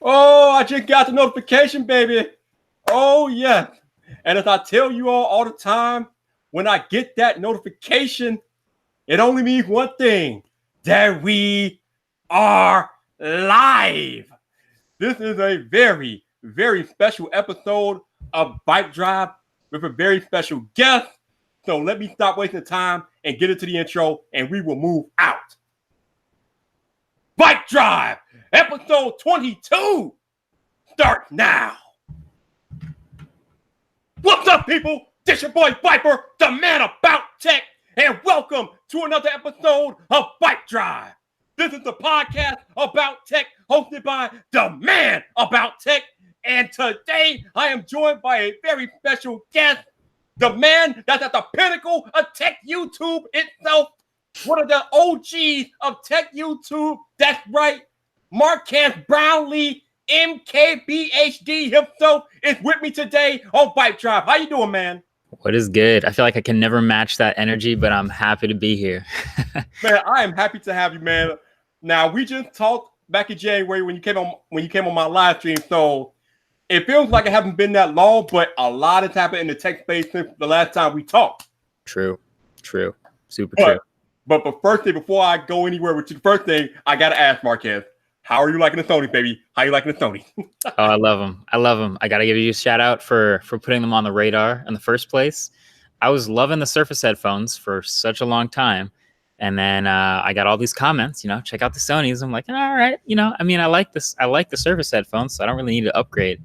Oh, I just got the notification, baby. Oh, yeah. And as I tell you all the time, when I get that notification, it only means one thing, that we are live. This is a very, very special episode of VypDrive with a very special guest. So let me stop wasting time and get into the intro, and we will move out. VypDrive, episode 22, start now. What's up, people? This your boy Viper, the man about tech, and welcome to another episode of VypDrive. This is the podcast about tech hosted by the man about tech, and today I am joined by a very special guest, the man that's at the pinnacle of tech YouTube itself, one of the OGs of tech YouTube. That's right, Marques Brownlee, MKBHD himself is with me today on VypDrive. How you doing, man? What is good? I feel like I can never match that energy, but I'm happy to be here. Man, I am happy to have you, man. Now, we just talked back in January when you came on my live stream, so it feels like it hasn't been that long, but a lot has happened in the tech space since the last time we talked. True, super true. But first thing, before I go anywhere with you, first thing I gotta ask Marques, how are you liking the Sony, baby? How you liking the Sony? Oh, I love them. I gotta give you a shout out for putting them on the radar in the first place. I was loving the Surface headphones for such a long time, and then I got all these comments. Check out the Sonys. I'm like, all right. I like this. I like the Surface headphones, so I don't really need to upgrade.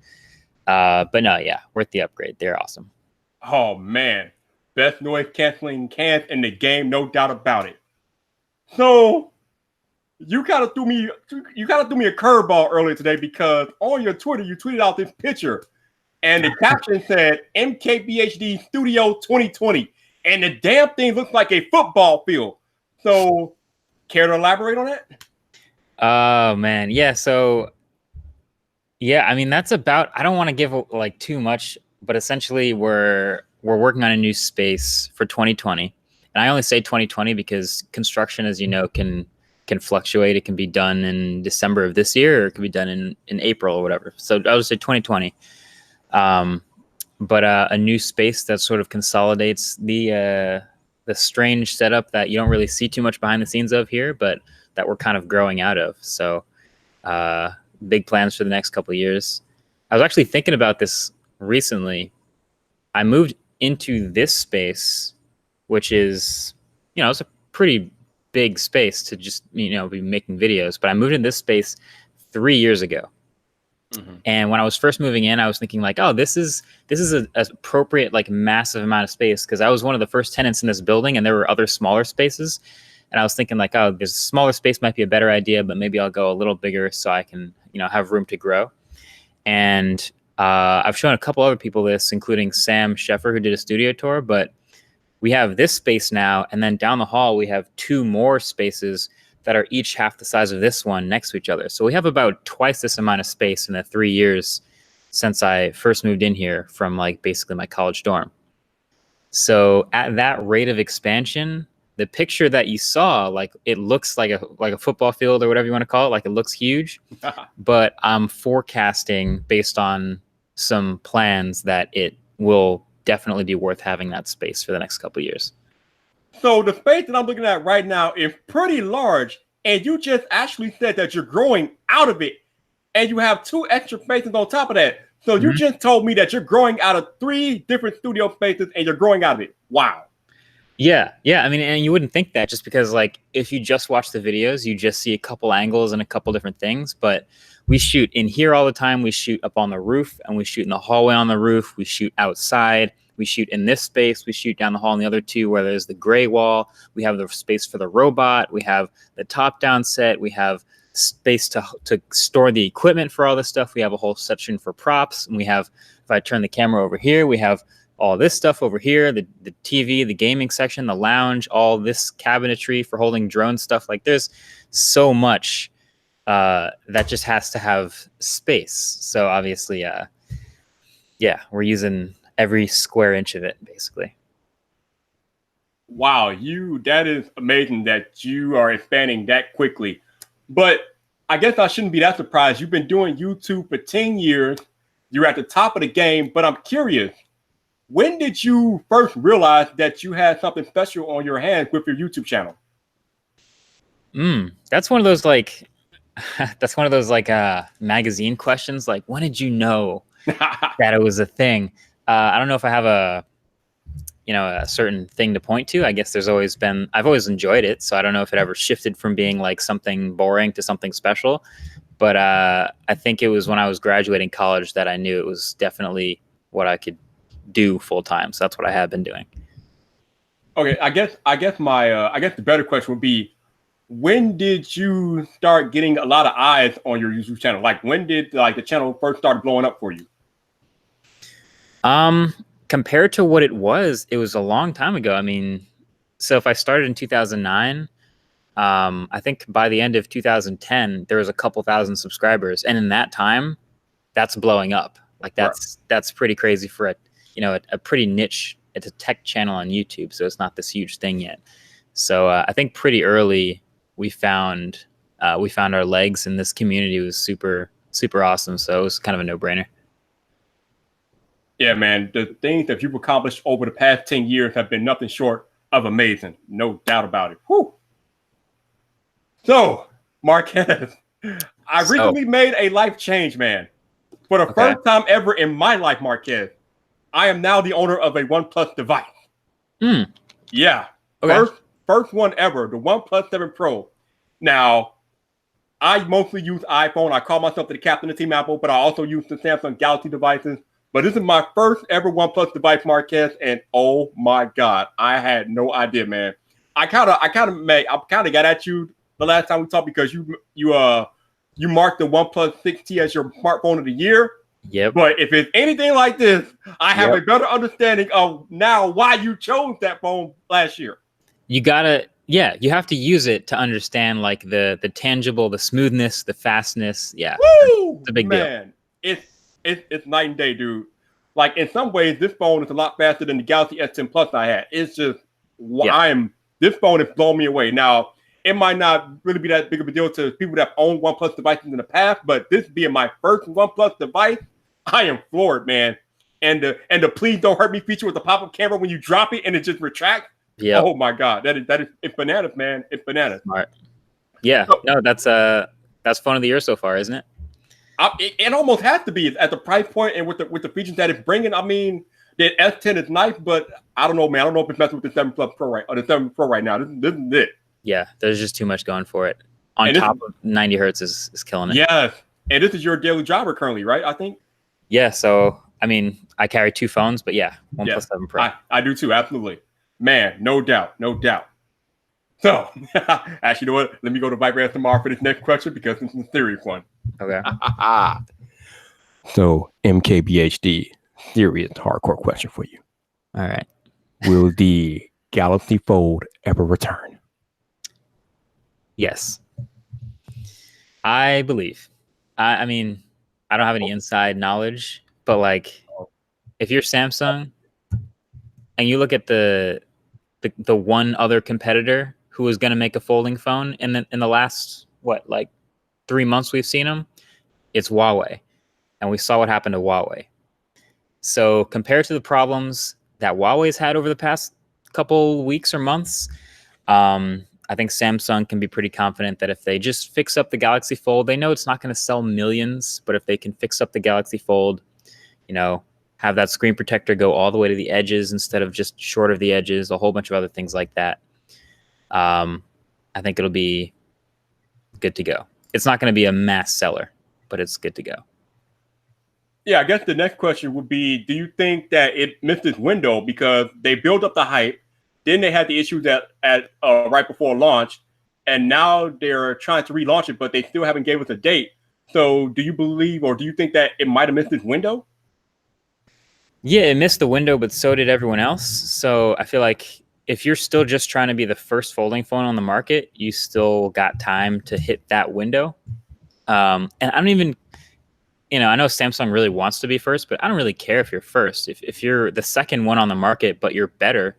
But no, yeah, worth the upgrade. They're awesome. Oh man, best noise canceling cans in the game, no doubt about it. So you kind of threw me a curveball earlier today, because on your Twitter you tweeted out this picture, and the caption said MKBHD Studio 2020, and the damn thing looks like a football field. So, care to elaborate on that? Oh man, yeah. So, yeah, I mean that's about. I don't want to give like too much, but essentially we're working on a new space for 2020, and I only say 2020 because construction, as you know, can fluctuate. It can be done in December of this year, or it can be done in April or whatever. So I would say 2020. But a new space that sort of consolidates the strange setup that you don't really see too much behind the scenes of here, but that we're kind of growing out of. So big plans for the next couple of years. I was actually thinking about this recently. I moved into this space, which is, it's a pretty big space to just, be making videos. But I moved in this space 3 years ago. Mm-hmm. And when I was first moving in, I was thinking like, oh, this is an appropriate, like massive amount of space, because I was one of the first tenants in this building and there were other smaller spaces. And I was thinking like, oh, this smaller space might be a better idea, but maybe I'll go a little bigger so I can, have room to grow. And I've shown a couple other people this, including Sam Sheffer, who did a studio tour, but we have this space now, and then down the hall, we have two more spaces that are each half the size of this one next to each other. So we have about twice this amount of space in the 3 years since I first moved in here from like basically my college dorm. So at that rate of expansion, the picture that you saw, like it looks like a football field or whatever you want to call it, like it looks huge, but I'm forecasting based on some plans that it will definitely be worth having that space for the next couple of years. So the space that I'm looking at right now is pretty large, and you just actually said that you're growing out of it, and you have two extra spaces on top of that. So you just told me that you're growing out of 3 different studio spaces, and you're growing out of it. Wow. Yeah. I mean, and you wouldn't think that just because, like, if you just watch the videos, you just see a couple angles and a couple different things. But we shoot in here all the time. We shoot up on the roof, and we shoot in the hallway on the roof. We shoot outside. We shoot in this space. We shoot down the hall in the other two where there's the gray wall. We have the space for the robot. We have the top-down set. We have space to store the equipment for all this stuff. We have a whole section for props. And we have, if I turn the camera over here, we have all this stuff over here, the TV, the gaming section, the lounge, all this cabinetry for holding drone stuff. Like there's so much that just has to have space. So obviously, we're using every square inch of it, basically. Wow, that is amazing that you are expanding that quickly. But I guess I shouldn't be that surprised. You've been doing YouTube for 10 years. You're at the top of the game, but I'm curious. When did you first realize that you had something special on your hands with your YouTube channel? That's one of those like magazine questions. Like, when did you know that it was a thing? I don't know if I have a certain thing to point to. I guess I've always enjoyed it. So I don't know if it ever shifted from being like something boring to something special. But I think it was when I was graduating college that I knew it was definitely what I could do full time. So that's what I have been doing. Okay, I guess the better question would be, when did you start getting a lot of eyes on your YouTube channel? Like, when did the channel first start blowing up for you? Compared to what it was a long time ago. I mean, so if I started in 2009, I think by the end of 2010, there was a couple thousand subscribers. And in that time, that's blowing up. Like that's pretty crazy for a pretty niche. It's a tech channel on YouTube. So it's not this huge thing yet. So I think pretty early we found our legs, and this community was super, super awesome. So it was kind of a no-brainer. Yeah, man, the things that you've accomplished over the past 10 years have been nothing short of amazing. No doubt about it. Whew. So, Marques, I recently made a life change, man. For the first time ever in my life, Marques, I am now the owner of a OnePlus device. Yeah. Okay. First one ever, the OnePlus 7 Pro. Now, I mostly use iPhone. I call myself the captain of Team Apple, but I also use the Samsung Galaxy devices. But this is my first ever OnePlus device, Marques, and oh my God, I had no idea, man. I kind of got at you the last time we talked because you marked the OnePlus 6T as your smartphone of the year. Yep. But if it's anything like this, I have a better understanding of now why you chose that phone last year. You have to use it to understand like the tangible, the smoothness, the fastness. Yeah. Woo! It's a big deal. It's night and day, dude. Like, in some ways, this phone is a lot faster than the Galaxy S10 Plus I had. It's just, this phone has blown me away. Now, it might not really be that big of a deal to people that own OnePlus devices in the past, but this being my first OnePlus device, I am floored, man. And the please don't hurt me feature with the pop-up camera when you drop it and it just retracts. Yeah. Oh my God, it's bananas, man. It's bananas. Smart. Yeah. No, that's phone of the year so far, isn't it? It almost has to be at the price point and with the features that it's bringing. I mean, the S10 is nice, but I don't know, man. I don't know if it's messing with the 7 Plus Pro or the 7 Pro right now. This is it. Yeah, there's just too much going for it. On top of 90 hertz is killing it. Yes, and this is your daily driver currently, right? I think. Yeah. So I mean, I carry two phones, but yeah, OnePlus 7 Pro. I do too, absolutely, man. No doubt. So, actually, you know what? Let me go to VypDrive tomorrow for this next question because this is a serious one. Okay. So, MKBHD, serious hardcore question for you. All right. Will the Galaxy Fold ever return? Yes. I believe. I mean, I don't have any inside knowledge, but like, if you're Samsung and you look at the one other competitor who was going to make a folding phone in the last 3 months we've seen them, it's Huawei, and we saw what happened to Huawei. So compared to the problems that Huawei's had over the past couple weeks or months, I think Samsung can be pretty confident that if they just fix up the Galaxy Fold, they know it's not going to sell millions, but if they can fix up the Galaxy Fold, have that screen protector go all the way to the edges instead of just short of the edges, a whole bunch of other things like that, I think it'll be good to go. It's not going to be a mass seller, but it's good to go. Yeah, I guess the next question would be, do you think that it missed its window because they built up the hype, then they had the issues right before launch, and now they're trying to relaunch it, but they still haven't gave us a date. So do you believe or do you think that it might have missed its window? Yeah, it missed the window, but so did everyone else. So I feel like if you're still just trying to be the first folding phone on the market, you still got time to hit that window. And I don't even, I know Samsung really wants to be first, but I don't really care if you're first. If you're the second one on the market, but you're better,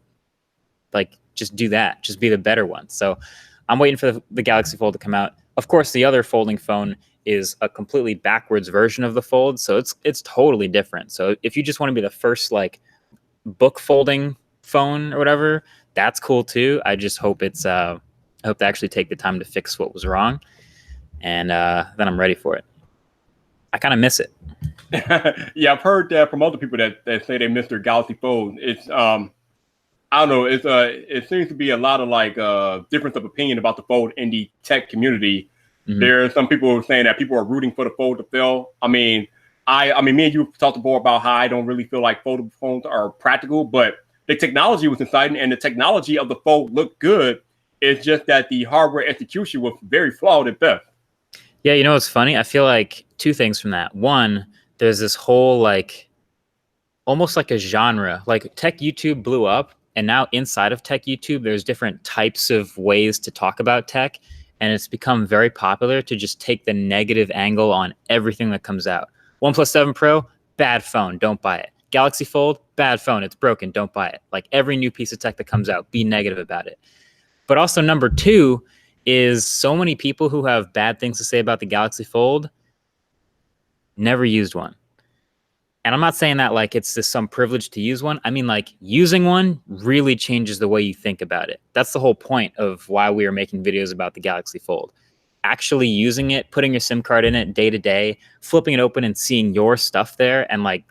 like just do that. Just be the better one. So I'm waiting for the Galaxy Fold to come out. Of course, the other folding phone is a completely backwards version of the Fold, so it's totally different. So if you just want to be the first like book folding phone or whatever, that's cool too. I just hope I hope they actually take the time to fix what was wrong, and then I'm ready for it. I kind of miss it. Yeah, I've heard that from other people that say they miss their Galaxy Fold. It's I don't know. It seems to be a lot of like difference of opinion about the Fold in the tech community. Mhm. There are some people saying that people are rooting for the Fold to fail. I mean, me and you talked before about how I don't really feel like foldable phones are practical, but the technology was exciting and the technology of the Fold looked good. It's just that the hardware execution was very flawed at best. Yeah, you know what's funny? I feel like two things from that. One, there's this whole like almost like a genre. Like tech YouTube blew up, and now inside of tech YouTube, there's different types of ways to talk about tech, and it's become very popular to just take the negative angle on everything that comes out. OnePlus 7 Pro, bad phone, don't buy it. Galaxy Fold, bad phone, it's broken, don't buy it. Like every new piece of tech that comes out, be negative about it. But also number two is so many people who have bad things to say about the Galaxy Fold never used one. And I'm not saying that like it's just some privilege to use one. I mean, like using one really changes the way you think about it. That's the whole point of why we are making videos about the Galaxy Fold. Actually using it, putting your SIM card in it day to day, flipping it open and seeing your stuff there, and like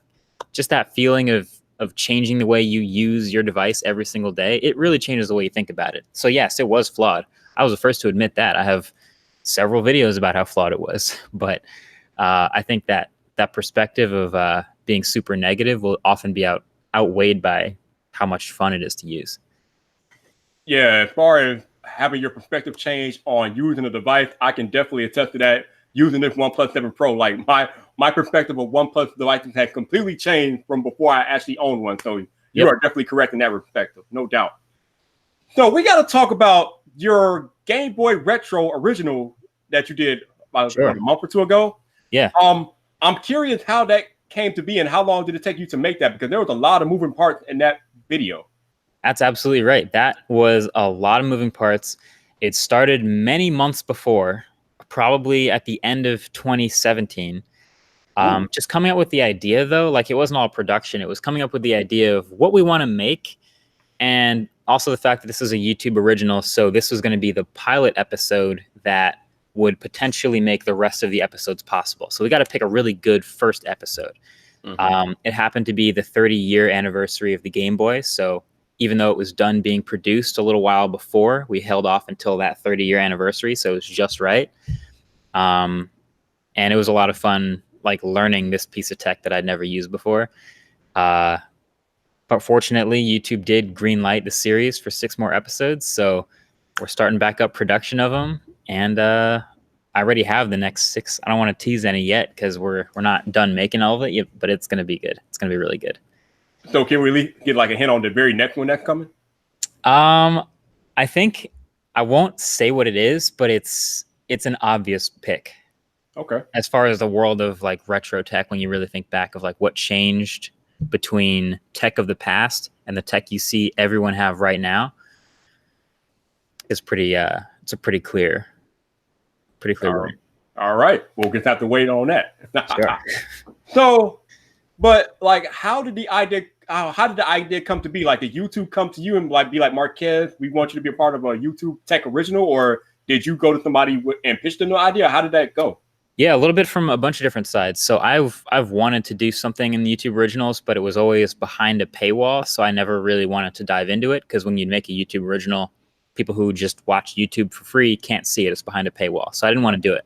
just that feeling of changing the way you use your device every single day, it really changes the way you think about it. So yes, it was flawed. I was the first to admit that. I have several videos about how flawed it was, but I think that perspective of being super negative will often be outweighed by how much fun it is to use. Yeah, as far as having your perspective change on using a device, I can definitely attest to that. Using this OnePlus 7 Pro, like my perspective of OnePlus devices has completely changed from before I actually owned one. So you are definitely correct in that perspective, no doubt. So we got to talk about your Game Boy Retro original that you did about a month or two ago. Yeah. I'm curious how that came to be and how long did it take you to make that? Because there was a lot of moving parts in that video. That's absolutely right. That was a lot of moving parts. It started many months before, probably at the end of 2017. Just coming up with the idea, though, like it wasn't all production. It was coming up with the idea of what we want to make, and also the fact that this is a YouTube original. So this was going to be the pilot episode that would potentially make the rest of the episodes possible. So we got to pick a really good first episode. Mm-hmm. It happened to be the 30-year anniversary of the Game Boy. So even though it was done being produced a little while before, we held off until that 30-year anniversary. So it was just right. And it was a lot of fun, like learning this piece of tech that I'd never used before. But fortunately, YouTube did greenlight the series for 6 more episodes. So we're starting back up production of them. And I already have the next 6. I don't want to tease any yet because we're not done making all of it yet, but it's going to be good. It's going to be really good. So can we get like a hint on the very next one that's coming? I think I won't say what it is, but it's an obvious pick. Okay. As far as the world of like retro tech, when you really think back of like what changed between tech of the past and the tech you see everyone have right now, it's a pretty clear one. All right. We'll just have to wait on that. Sure. So, but like, how did the idea come to be? Like, did YouTube come to you and like be like, Marques, we want you to be a part of a YouTube tech original, or did you go to somebody and pitch the new idea? How did that go? Yeah, a little bit from a bunch of different sides. So I've wanted to do something in the YouTube originals, but it was always behind a paywall, so I never really wanted to dive into it because when you make a YouTube original, people who just watch YouTube for free can't see it. It's behind a paywall. So I didn't want to do it.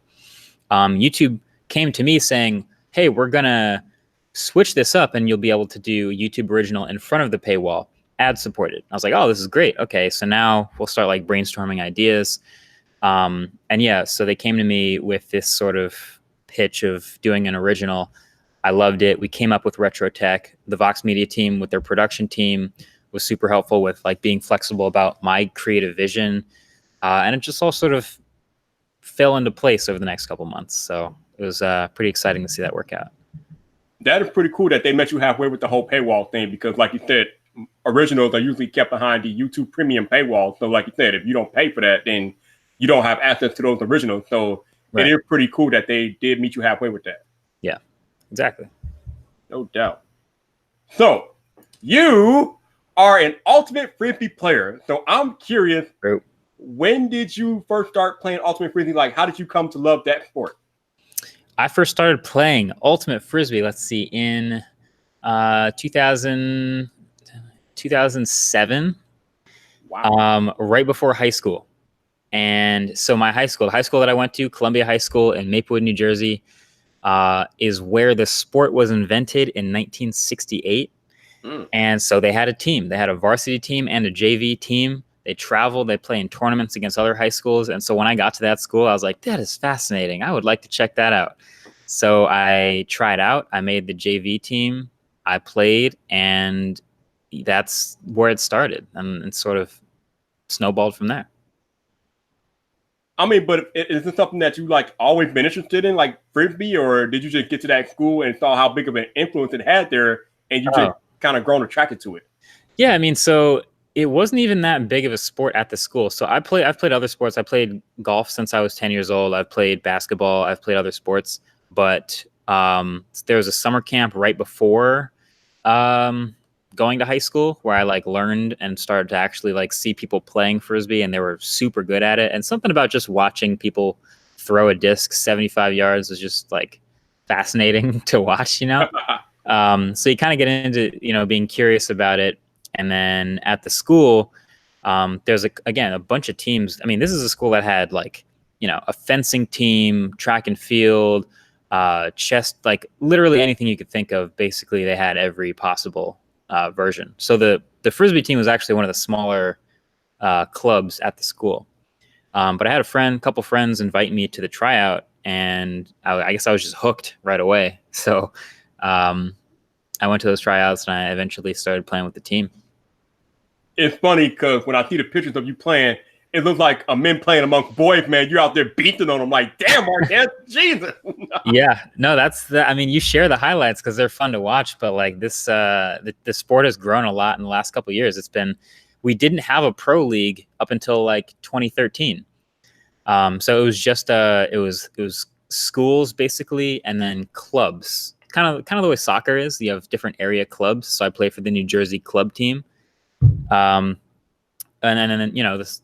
YouTube came to me saying, hey, we're going to switch this up and you'll be able to do YouTube original in front of the paywall, ad supported. I was like, oh, this is great. Okay, so now we'll start like brainstorming ideas. And yeah, so they came to me with this sort of pitch of doing an original. I loved it. We came up with retro tech. The Vox Media team with their production team was super helpful with like being flexible about my creative vision. And it just all sort of fell into place over the next couple months. So it was pretty exciting to see that work out. That is pretty cool that they met you halfway with the whole paywall thing, because like you said, originals are usually kept behind the YouTube premium paywall. So like you said, if you don't pay for that, then you don't have access to those originals. So Right. it is pretty cool that they did meet you halfway with that. Yeah, exactly. No doubt. So you are an ultimate frisbee player. So I'm curious, True. when did you first start playing ultimate frisbee? Like, how did you come to love that sport? I first started playing ultimate frisbee, let's see, in 2007, Wow. right before high school. And so my high school, the high school that I went to, Columbia High School in Maplewood, New Jersey, is where the sport was invented in 1968. And so they had a team. They had a varsity team and a JV team. They traveled. They play in tournaments against other high schools. And so when I got to that school, I was like, that is fascinating. I would like to check that out. So I tried out. I made the JV team. I played, and that's where it started, and sort of snowballed from there. I mean, but is this something that you like always been interested in, like frisbee, or did you just get to that school and saw how big of an influence it had there, and you just kind of grown attracted to it? Yeah, I mean, so it wasn't even that big of a sport at the school. So I've played other sports. I played golf since I was 10 years old. I've played basketball. I've played other sports. But there was a summer camp right before going to high school where I like learned and started to actually like see people playing frisbee, and they were super good at it. And something about just watching people throw a disc 75 yards was just like fascinating to watch, you know? So you kind of get into, being curious about it. And then at the school, there's again a bunch of teams. I mean, this is a school that had like, a fencing team, track and field, chess, like literally anything you could think of. Basically, they had every possible version. So the frisbee team was actually one of the smaller clubs at the school. But I had a couple friends invite me to the tryout, and I guess I was just hooked right away. So I went to those tryouts, and I eventually started playing with the team. It's funny because when I see the pictures of you playing, it looks like a men playing amongst boys, man. You're out there beating on them like, damn, Marques, Jesus. Yeah, no, I mean, you share the highlights because they're fun to watch, but like this, the sport has grown a lot in the last couple of years. We didn't have a pro league up until like 2013. So it was just, it was schools basically, and then clubs, kind of the way soccer is. You have different area clubs. So I play for the New Jersey club team. And then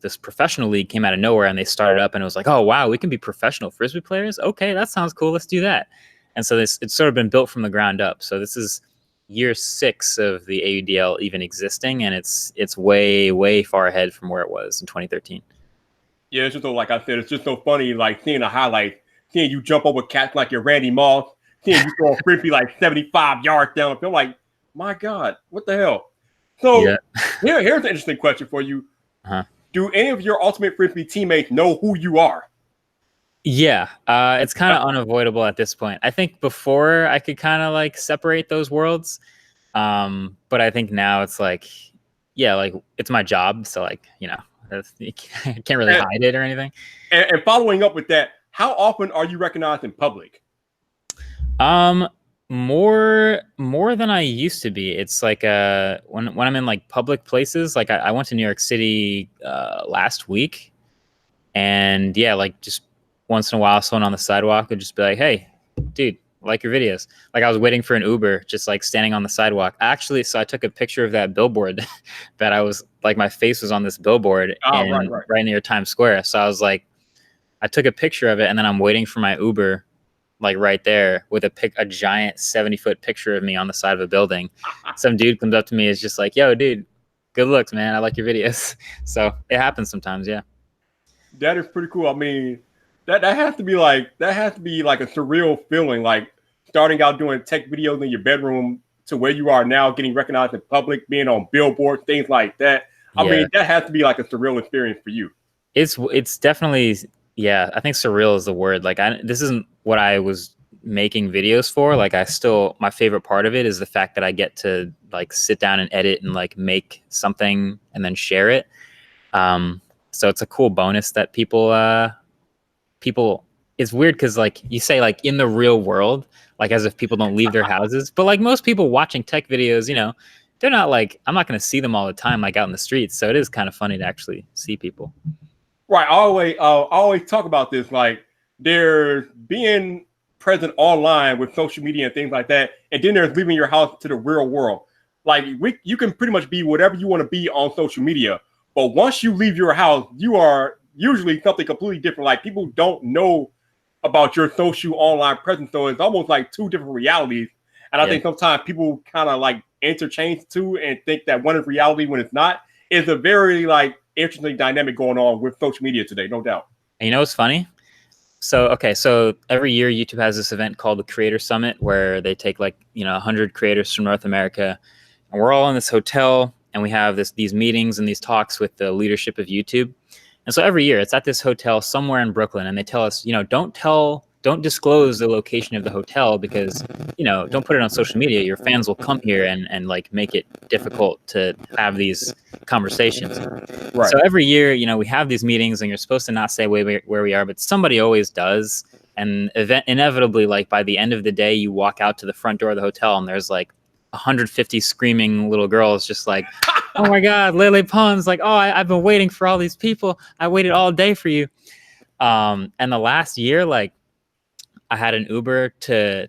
this professional league came out of nowhere, and they started up, and it was like, oh wow, we can be professional frisbee players. Okay, that sounds cool. Let's do that. And so it's sort of been built from the ground up. So this is year 6 of the AUDL even existing, and it's way far ahead from where it was in 2013. Yeah, it's just like I said, it's just so funny, like seeing the highlights, seeing you jump over cats like you're Randy Moss, seeing you throw a frisbee like 75 yards down. I feel like, my God, what the hell? So yeah. Here's an interesting question for you. Do any of your ultimate frisbee teammates know who you are? Yeah, it's kind of unavoidable at this point. I think before I could kind of like separate those worlds, but I think now it's like, yeah, like it's my job, so like you can't really hide it or anything. And following up with that, how often are you recognized in public? More than I used to be. It's like when I'm in like public places, like I went to New York City last week, and yeah, like just once in a while someone on the sidewalk would just be like, hey dude, I like your videos. Like I was waiting for an Uber, just like standing on the sidewalk. Actually, so I took a picture of that billboard that I was like, my face was on this billboard right near Times Square. So I was like, I took a picture of it, and then I'm waiting for my Uber like right there with a giant 70-foot picture of me on the side of a building. Some dude comes up to me, is just like, yo dude, good looks, man. I like your videos. So it happens sometimes. Yeah. That is pretty cool. I mean, that has to be like a surreal feeling, like starting out doing tech videos in your bedroom to where you are now, getting recognized in public, being on billboards, things like that. I mean, that has to be like a surreal experience for you. It's definitely, yeah, I think surreal is the word. Like this isn't what I was making videos for. Like my favorite part of it is the fact that I get to like sit down and edit and like make something and then share it. So it's a cool bonus that people, it's weird because like you say like in the real world, like as if people don't leave their houses, but like most people watching tech videos, they're not like, I'm not going to see them all the time, like out in the streets. So it is kind of funny to actually see people. Right. I always talk about this. Like, there's being present online with social media and things like that, and then there's leaving your house to the real world. Like, you can pretty much be whatever you want to be on social media, but once you leave your house, you are usually something completely different. Like, people don't know about your social online presence, so it's almost like two different realities. And I think sometimes people kind of like interchange the two and think that one is reality when it's not. It's a very like interesting dynamic going on with social media today, no doubt. And you know what's funny? So every year YouTube has this event called the Creator Summit where they take 100 creators from North America, and we're all in this hotel and we have these meetings and these talks with the leadership of YouTube. And so every year it's at this hotel somewhere in Brooklyn, and they tell us, don't disclose the location of the hotel because, don't put it on social media. Your fans will come here and like make it difficult to have these conversations. Right. So every year, we have these meetings and you're supposed to not say where we are, but somebody always does. And inevitably, like by the end of the day, you walk out to the front door of the hotel and there's like 150 screaming little girls just like, oh my God, Lele Pons, like, oh, I've been waiting for all these people. I waited all day for you. And the last year, like, I had an Uber to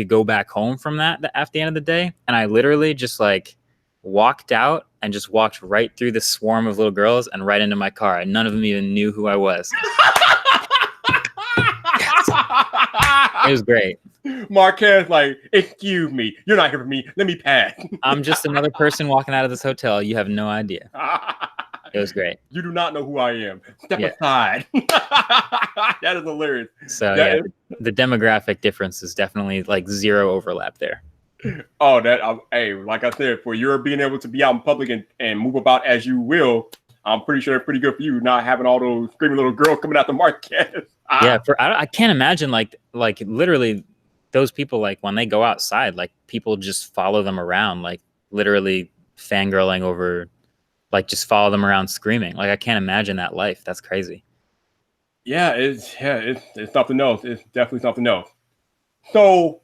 go back home from that at the end of the day. And I literally just like walked out and just walked right through the swarm of little girls and right into my car. And none of them even knew who I was. It was great. Marques, like, excuse me, you're not here for me. Let me pass. I'm just another person walking out of this hotel. You have no idea. It was great. You do not know who I am. Step aside. That is hilarious. So the demographic difference is definitely like zero overlap there. Oh, hey, like I said, for your being able to be out in public and move about as you will, I'm pretty sure it's pretty good for you not having all those screaming little girls coming out the market. Yeah, I can't imagine like literally those people, like when they go outside, like people just follow them around, like literally fangirling over, like just follow them around screaming. Like I can't imagine that life. That's crazy. Yeah, it's something else. It's definitely something else. So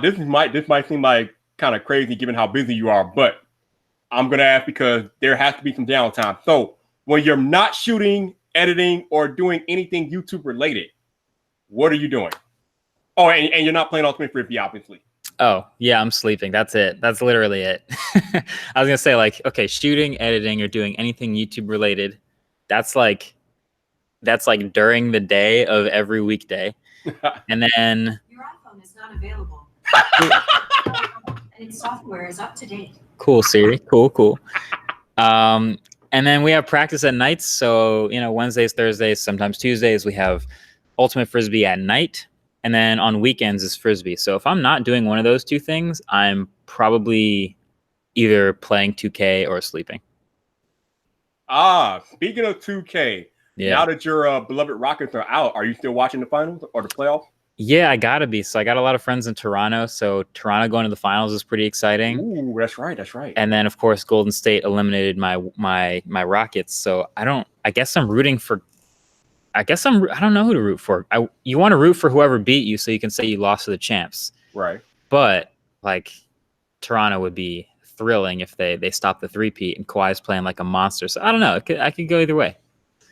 this might seem like kind of crazy given how busy you are, but I'm gonna ask because there has to be some downtime. So when you're not shooting, editing, or doing anything YouTube related, what are you doing? Oh, and you're not playing Ultimate Frisbee, obviously. Oh, yeah, I'm sleeping. That's it. That's literally it. I was going to say, like, okay, shooting, editing, or doing anything YouTube related, that's like during the day of every weekday. And then... Your iPhone is not available. And its software is up to date. Cool, Siri. Cool. And then we have practice at nights. So, Wednesdays, Thursdays, sometimes Tuesdays, we have Ultimate Frisbee at night. And then on weekends is Frisbee. So if I'm not doing one of those two things, I'm probably either playing 2K or sleeping. Speaking of 2K, now that your beloved Rockets are out, are you still watching the finals or the playoffs? Yeah, I gotta be. So I got a lot of friends in Toronto. So Toronto going to the finals is pretty exciting. Ooh, that's right. And then of course Golden State eliminated my Rockets. So I don't know who to root for. You want to root for whoever beat you so you can say you lost to the champs. Right. But like Toronto would be thrilling if they stop the three-peat and Kawhi's playing like a monster. So I don't know. I could go either way.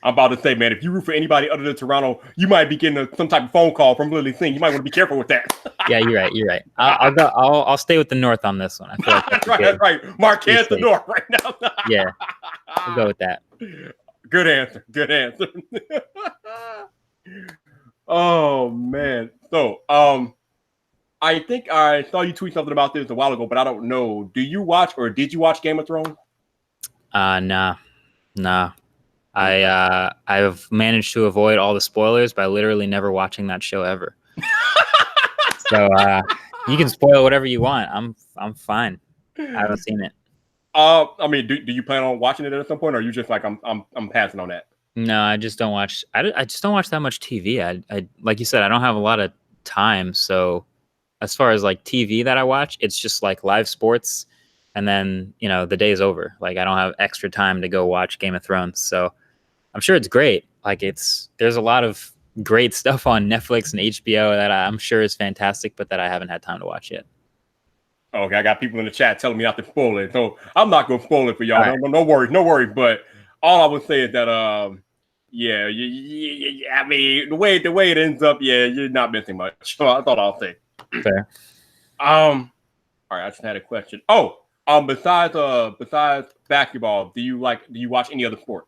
I'm about to say, man, if you root for anybody other than Toronto, you might be getting some type of phone call from Lily Singh. You might want to be careful with that. Yeah, you're right. I'll stay with the North on this one. I feel like that's right. Marques the North right now. Yeah, I'll go with that. Good answer. Oh man. So I think I saw you tweet something about this a while ago, but I don't know. Do you watch or did you watch Game of Thrones? Nah. I've managed to avoid all the spoilers by literally never watching that show ever. So you can spoil whatever you want. I'm fine. I haven't seen it. I mean, do you plan on watching it at some point, or are you just like I'm passing on that? No, I just don't watch. I just don't watch that much TV. I like you said, I don't have a lot of time. So as far as like TV that I watch, it's just like live sports, and then the day's over. Like I don't have extra time to go watch Game of Thrones. So I'm sure it's great. Like there's a lot of great stuff on Netflix and HBO that I'm sure is fantastic, but that I haven't had time to watch yet. Okay, I got people in the chat telling me not to spoil it, so I'm not gonna spoil it for y'all. Right. No worries. But all I would say is that Yeah, I mean, the way it ends up, yeah, you're not missing much. I thought I'll say. Fair. All right, I just had a question. Oh, besides basketball, do you watch any other sport?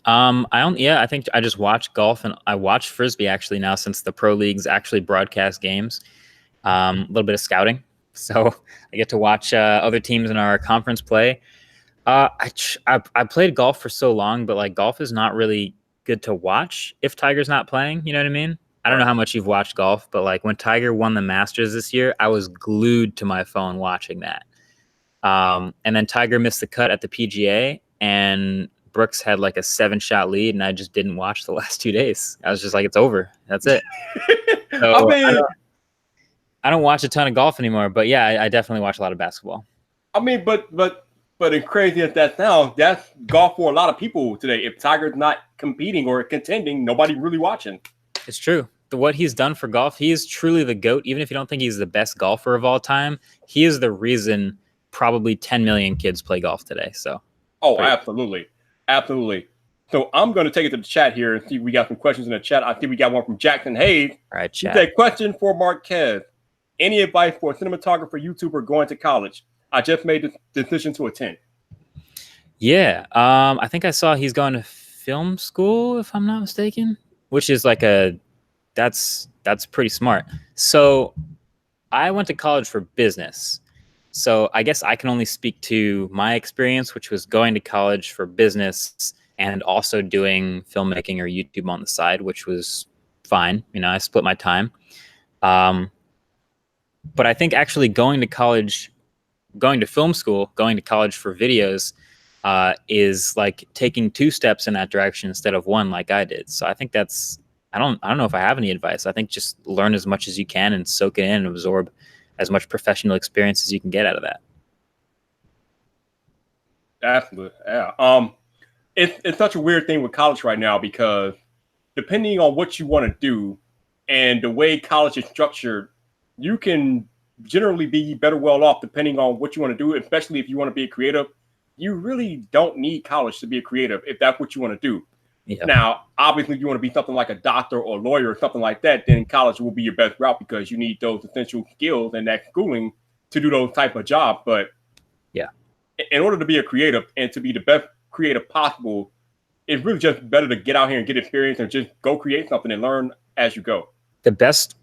I think I just watch golf and I watch frisbee actually now since the pro leagues actually broadcast games. A little bit of scouting, so I get to watch other teams in our conference play. I played golf for so long, but like golf is not really good to watch if Tiger's not playing. You know what I mean? I don't know how much you've watched golf, but like when Tiger won the Masters this year, I was glued to my phone watching that. And then Tiger missed the cut at the PGA, and Brooks had like a 7-shot lead, and I just didn't watch the last 2 days. I was just like, it's over. That's it. So I mean, I don't watch a ton of golf anymore, but yeah, I definitely watch a lot of basketball. I mean, but as crazy as that sounds, that's golf for a lot of people today. If Tiger's not competing or contending, nobody really watching. It's true. What he's done for golf, he is truly the GOAT. Even if you don't think he's the best golfer of all time, he is the reason probably 10 million kids play golf today. So, Absolutely. So I'm going to take it to the chat here and see if we got some questions in the chat. I think we got one from Jackson Hayes. All right, chat. He said, question for Marques. Any advice for a cinematographer, YouTuber going to college? I just made the decision to attend. Yeah. I think I saw he's going to film school, if I'm not mistaken, which is like that's pretty smart. So I went to college for business. So I guess I can only speak to my experience, which was going to college for business and also doing filmmaking or YouTube on the side, which was fine. You know, I split my time. But I think actually going to film school, going to college for videos is like taking 2 steps in that direction instead of 1 like I did. So I think I don't know if I have any advice. I think just learn as much as you can and soak it in and absorb as much professional experience as you can get out of that. Absolutely. Yeah. It's such a weird thing with college right now because depending on what you want to do and the way college is structured, you can generally be better well off depending on what you want to do, especially if you want to be a creative. You really don't need college to be a creative if that's what you want to do. Yeah. Now, obviously, if you want to be something like a doctor or a lawyer or something like that, then college will be your best route because you need those essential skills and that schooling to do those type of jobs. But yeah, in order to be a creative and to be the best creative possible, it's really just better to get out here and get experience and just go create something and learn as you go. The best.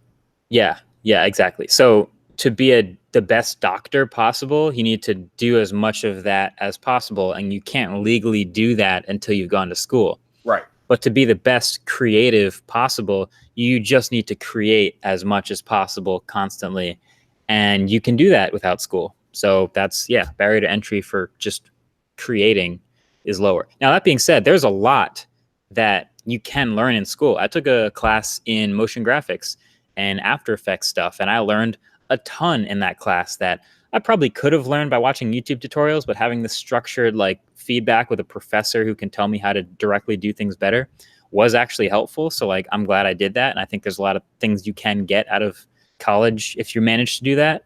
Yeah, exactly. So to be the best doctor possible, you need to do as much of that as possible. And you can't legally do that until you've gone to school. Right. But to be the best creative possible, you just need to create as much as possible constantly. And you can do that without school. So that's, barrier to entry for just creating is lower. Now, that being said, there's a lot that you can learn in school. I took a class in motion graphics and After Effects stuff, and I learned a ton in that class that I probably could have learned by watching YouTube tutorials, but having the structured like feedback with a professor who can tell me how to directly do things better was actually helpful. So like, I'm glad I did that. And I think there's a lot of things you can get out of college if you manage to do that.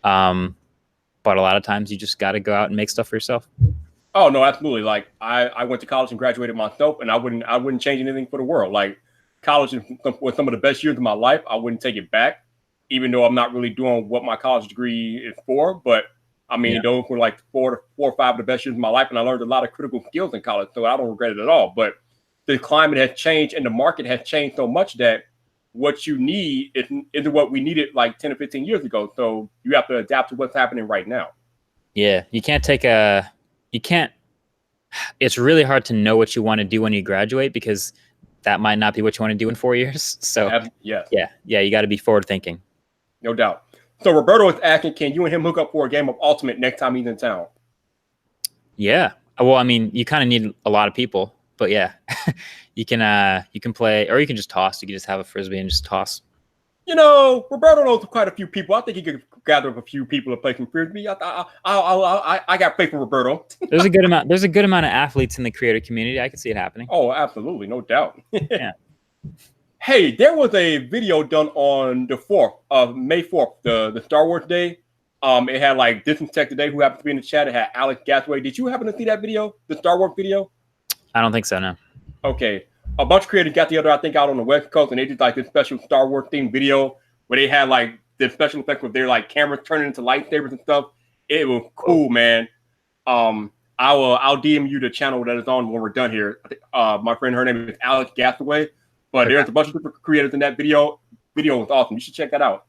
But a lot of times you just got to go out and make stuff for yourself. Oh no, absolutely. Like I went to college and graduated myself, and I wouldn't change anything for the world. Like college was some of the best years of my life. I wouldn't take it back, even though I'm not really doing what my college degree is for. But I mean, those were like 4 or 5 of the best years of my life, and I learned a lot of critical skills in college, so I don't regret it at all. But the climate has changed, and the market has changed so much that what you need isn't what we needed like 10 or 15 years ago. So you have to adapt to what's happening right now. Yeah, it's really hard to know what you want to do when you graduate because that might not be what you want to do in 4 years. So yes. You got to be forward thinking. No doubt. So Roberto is asking, can you and him hook up for a game of Ultimate next time he's in town? Yeah. Well, I mean, you kind of need a lot of people, but yeah, you can play, or you can just toss. You can just have a Frisbee and just toss. You know, Roberto knows quite a few people. I think he could gather up a few people to play some Frisbee. I got faith in Roberto. There's a good amount of athletes in the creator community. I can see it happening. Oh, absolutely. No doubt. Yeah. Hey, there was a video done on the 4th of May 4th, the Star Wars Day. It had like Distance Tech Today, who happened to be in the chat. It had Alex Gasway. Did you happen to see that video, the Star Wars video? I don't think so, no. Okay, a bunch of creators got together, I think, out on the West Coast, and they did like this special Star Wars themed video where they had like the special effects with their like cameras turning into lightsabers and stuff. It was cool, man. I'll DM you the channel that is on when we're done here. My friend, her name is Alex Gasaway, but there's a bunch of different creators in that video. Video was awesome. You should check that out.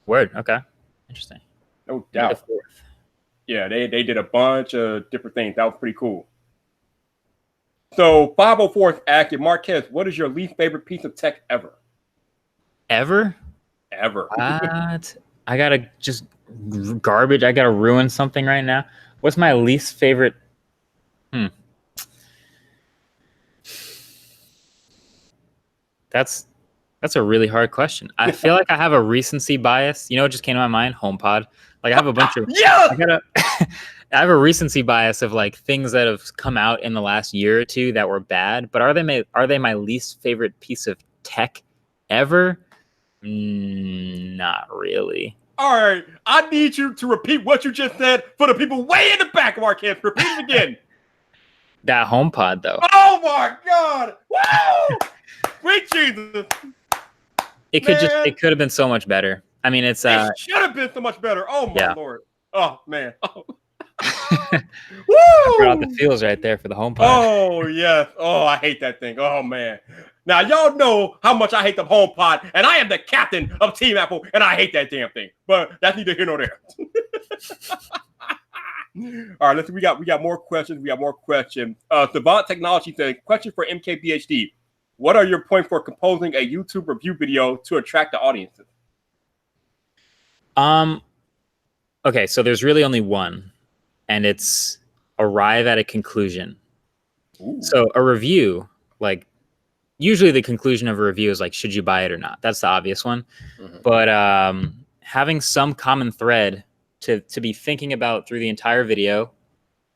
Word. Okay. Interesting. No doubt. Yeah, they did a bunch of different things. That was pretty cool. So 504 is asking, Marques, what is your least favorite piece of tech ever? Ever? What? I gotta just garbage. I gotta ruin something right now. What's my least favorite? That's a really hard question. I feel like I have a recency bias. You know what just came to my mind? HomePod. Like I have a bunch of I have a recency bias of like things that have come out in the last year or two that were bad, but are they my least favorite piece of tech ever? Not really. All right, I need you to repeat what you just said for the people way in the back of our camp. Repeat it again. That HomePod though. Oh my God! Wow! Sweet Jesus! It could have been so much better. I mean, it should have been so much better. Oh my Lord! Oh man! Oh. Woo! I brought out the feels right there for the HomePod. Oh yes. Oh, I hate that thing. Oh man. Now y'all know how much I hate the HomePod, and I am the captain of Team Apple, and I hate that damn thing. But that's neither here nor there. All right, let's see. We got more questions. Savant Technology says, question for MKBHD. What are your points for composing a YouTube review video to attract the audiences? Okay, so there's really only one, and it's arrive at a conclusion. Ooh. So a review, like usually the conclusion of a review is like, should you buy it or not? That's the obvious one. Mm-hmm. But having some common thread to be thinking about through the entire video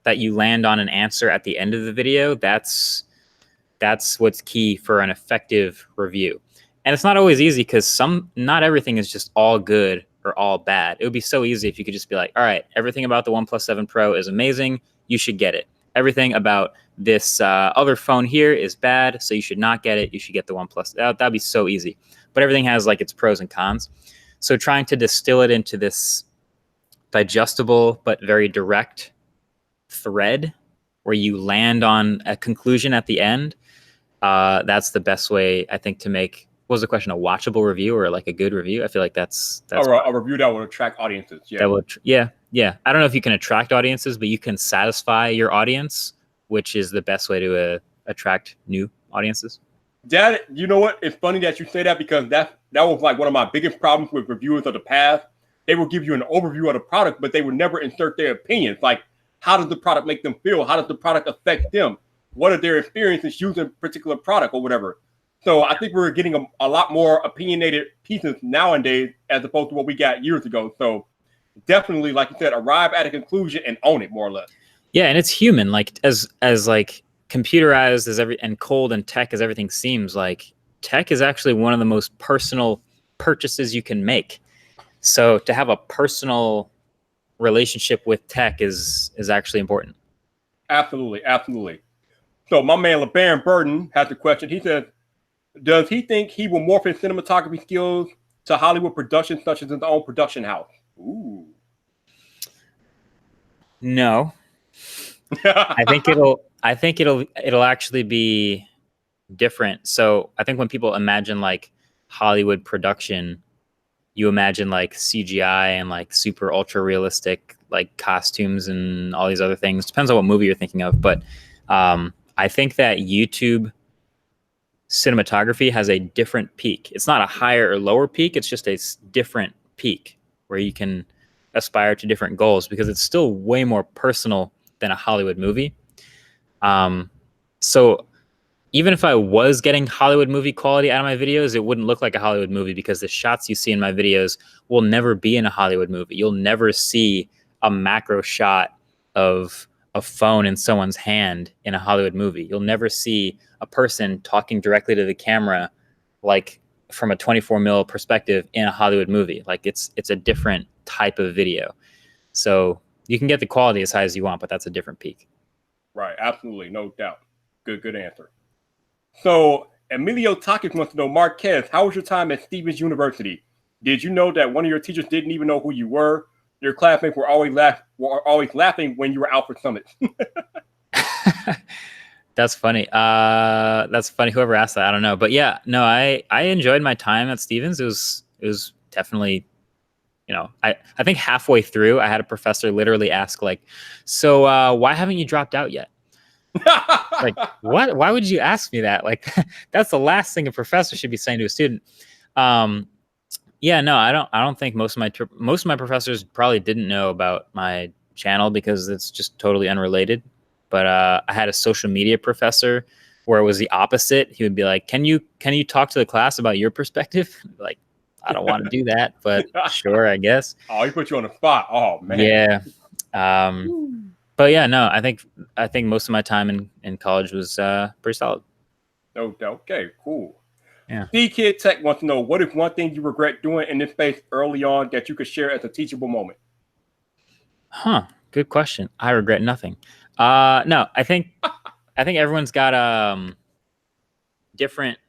that you land on an answer at the end of the video, that's what's key for an effective review. And it's not always easy because not everything is just all good or all bad. It would be so easy if you could just be like, all right, everything about the OnePlus 7 Pro is amazing. You should get it. Everything about this other phone here is bad, so you should not get it. You should get the OnePlus. That'd be so easy. But everything has like its pros and cons. So trying to distill it into this digestible but very direct thread where you land on a conclusion at the end, that's the best way, I think, to make, what was the question, a watchable review or like a good review? I feel like that's a review that will attract audiences. Yeah. I don't know if you can attract audiences, but you can satisfy your audience, which is the best way to attract new audiences. Dad, you know what? It's funny that you say that because that was like one of my biggest problems with reviewers of the past. They will give you an overview of the product, but they would never insert their opinions. Like, how does the product make them feel? How does the product affect them? What are their experiences using a particular product or whatever? So I think we're getting a lot more opinionated pieces nowadays as opposed to what we got years ago. So definitely, like you said, arrive at a conclusion and own it more or less. Yeah, and it's human. Like as like computerized as and cold and tech as everything seems, like tech is actually one of the most personal purchases you can make. So to have a personal relationship with tech is actually important. Absolutely. So my man LeBaron Burton has a question. He says, does he think he will morph his cinematography skills to Hollywood productions such as his own production house? Ooh. No. I think it'll actually be different. So I think when people imagine like Hollywood production, you imagine like CGI and like super ultra realistic like costumes and all these other things. Depends on what movie you're thinking of, but I think that YouTube cinematography has a different peak. It's not a higher or lower peak. It's just a different peak where you can aspire to different goals because it's still way more personal than a Hollywood movie. So even if I was getting Hollywood movie quality out of my videos, it wouldn't look like a Hollywood movie because the shots you see in my videos will never be in a Hollywood movie. You'll never see a macro shot of a phone in someone's hand in a Hollywood movie. You'll never see a person talking directly to the camera, like from a 24mm perspective in a Hollywood movie. Like it's a different type of video. So you can get the quality as high as you want, but that's a different peak. Right. Absolutely. No doubt. Good answer. So Emilio Takis wants to know, Marques, how was your time at Stevens University? Did you know that one of your teachers didn't even know who you were? Your classmates were always laughing when you were out for summits. That's funny. That's funny. Whoever asked that, I don't know. But yeah, no, I enjoyed my time at Stevens. It was definitely, I think halfway through, I had a professor literally ask like, so why haven't you dropped out yet? Like, what? Why would you ask me that? Like, that's the last thing a professor should be saying to a student. Yeah, no, I don't think most of my professors probably didn't know about my channel because it's just totally unrelated. But I had a social media professor where it was the opposite. He would be like, "Can you talk to the class about your perspective?" Like, I don't want to do that, but sure, I guess. Oh, he put you on the spot. Oh man. Yeah. But yeah, no, I think most of my time in college was pretty solid. Okay, cool. Yeah. D-Kid Tech wants to know, what is one thing you regret doing in this space early on that you could share as a teachable moment? Huh. Good question. I regret nothing. No, I think everyone's got different.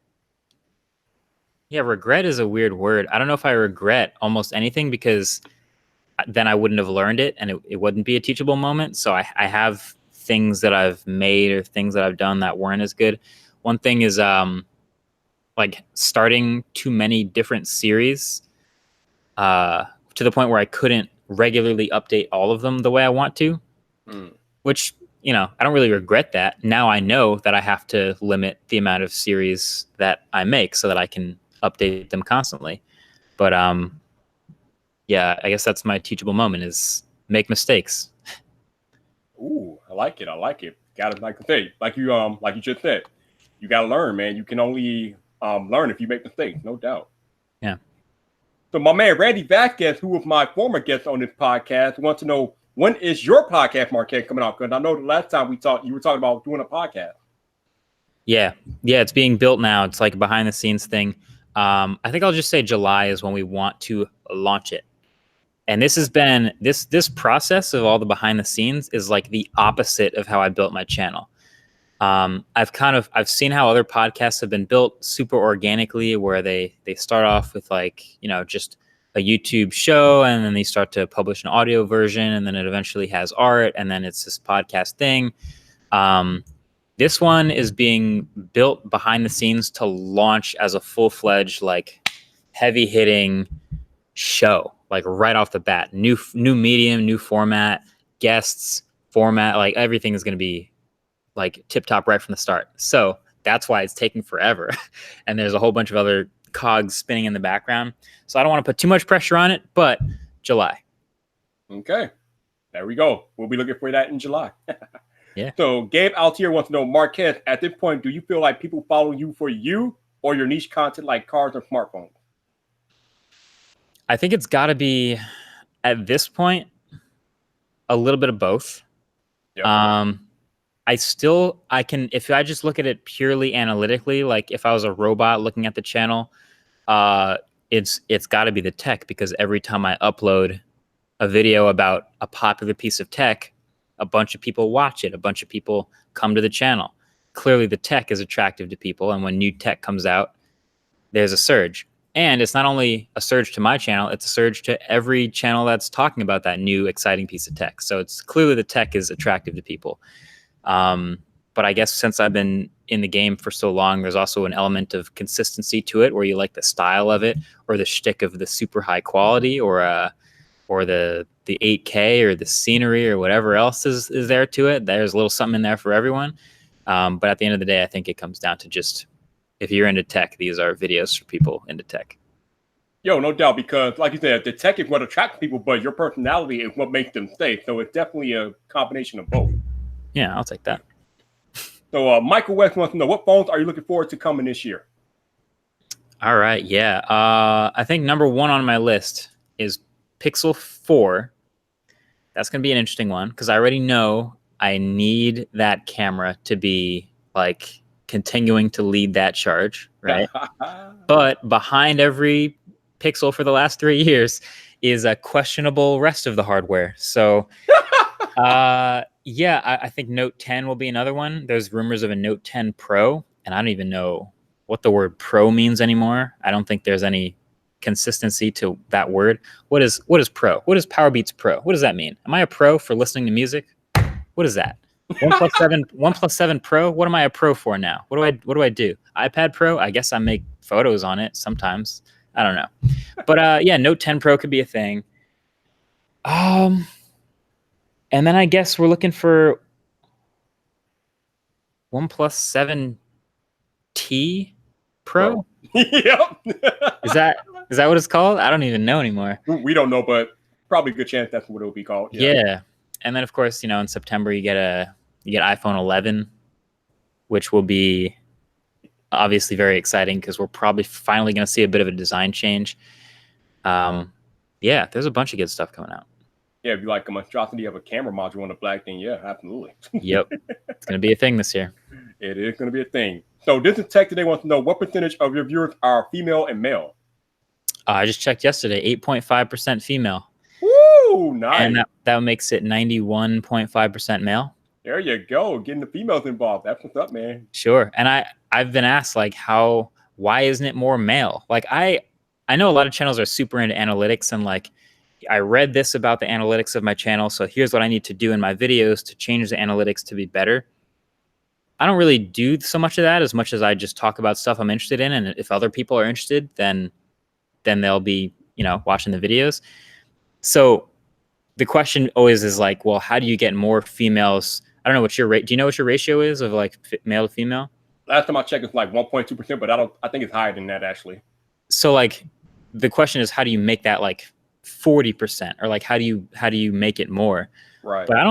Yeah, regret is a weird word. I don't know if I regret almost anything because then I wouldn't have learned it and it wouldn't be a teachable moment. So I have things that I've made or things that I've done that weren't as good. One thing is like starting too many different series to the point where I couldn't regularly update all of them the way I want to, which, I don't really regret that. Now I know that I have to limit the amount of series that I make so that I can update them constantly. But yeah, I guess that's my teachable moment is make mistakes. Ooh, I like it. Gotta like you just said, you gotta learn, man. You can only learn if you make mistakes, no doubt. Yeah. So my man Randy Vasquez, who was my former guest on this podcast, wants to know, when is your podcast, Marques, coming out? Because I know the last time we talked, you were talking about doing a podcast. Yeah, it's being built now. It's like a behind the scenes thing. I think I'll just say July is when we want to launch it. And this has been this process of all the behind the scenes is like the opposite of how I built my channel. I've seen how other podcasts have been built super organically, where they start off with like, just a YouTube show, and then they start to publish an audio version, and then it eventually has art, and then it's this podcast thing. This one is being built behind the scenes to launch as a full-fledged, like heavy hitting show, like right off the bat, new medium, new format, guests, format, like everything is going to be like tip top right from the start. So that's why it's taking forever. And there's a whole bunch of other cogs spinning in the background. So I don't want to put too much pressure on it, but July. Okay. There we go. We'll be looking for that in July. Yeah. So Gabe Altier wants to know, Marques, at this point, do you feel like people follow you for you or your niche content like cars or smartphones? I think it's got to be, at this point, a little bit of both. Yep. I can, if I just look at it purely analytically, like if I was a robot looking at the channel, it's got to be the tech, because every time I upload a video about a popular piece of tech, a bunch of people watch it, a bunch of people come to the channel. Clearly the tech is attractive to people, and when new tech comes out, there's a surge. And it's not only a surge to my channel, it's a surge to every channel that's talking about that new exciting piece of tech. So it's clearly the tech is attractive to people. But I guess since I've been in the game for so long, there's also an element of consistency to it, where you like the style of it, or the shtick of the super high quality, or the 8K, or the scenery, or whatever else is there to it. There's a little something in there for everyone. But at the end of the day, I think it comes down to just, if you're into tech, these are videos for people into tech. Yo, no doubt, because like you said, the tech is what attracts people, but your personality is what makes them stay. So it's definitely a combination of both. Yeah, I'll take that. So Michael West wants to know, what phones are you looking forward to coming this year? All right, yeah. I think number one on my list is Pixel 4. That's going to be an interesting one, because I already know I need that camera to be like continuing to lead that charge, right? But behind every Pixel for the last 3 years is a questionable rest of the hardware. So yeah, I think Note 10 will be another one. There's rumors of a Note 10 Pro, and I don't even know what the word pro means anymore. I don't think there's any consistency to that word. What is pro? What is Powerbeats Pro? What does that mean? Am I a pro for listening to music? What is that? 1+7 Pro. What am I a pro for now? What do I do? iPad Pro. I guess I make photos on it sometimes. I don't know, but yeah, Note 10 Pro could be a thing. And then I guess we're looking for OnePlus 7T Pro. Yep. Is that what it's called? I don't even know anymore. We don't know, but probably a good chance that's what it will be called. Yeah. And then of course, in September you get iPhone 11, which will be obviously very exciting because we're probably finally going to see a bit of a design change. Yeah, there's a bunch of good stuff coming out. Yeah, if you like a monstrosity of a camera module on the black thing, yeah, absolutely. Yep. It's going to be a thing this year. It is going to be a thing. So this is Tech Today wants to know what percentage of your viewers are female and male? I just checked yesterday, 8.5% female. Woo, nice. And that makes it 91.5% male. There you go. Getting the females involved. That's what's up, man. Sure. And I've been asked, like, why isn't it more male? Like, I know a lot of channels are super into analytics, and like, I read this about the analytics of my channel, so here's what I need to do in my videos to change the analytics to be better. I don't really do so much of that as much as I just talk about stuff I'm interested in, and if other people are interested, then they'll be, watching the videos. So the question always is like, well, how do you get more females? I don't know what your rate. Do you know what your ratio is of like male to female? Last time I checked, it's like 1.2%, but I think it's higher than that actually. So like, the question is, how do you make that like 40%, or like how do you make it more? Right. But I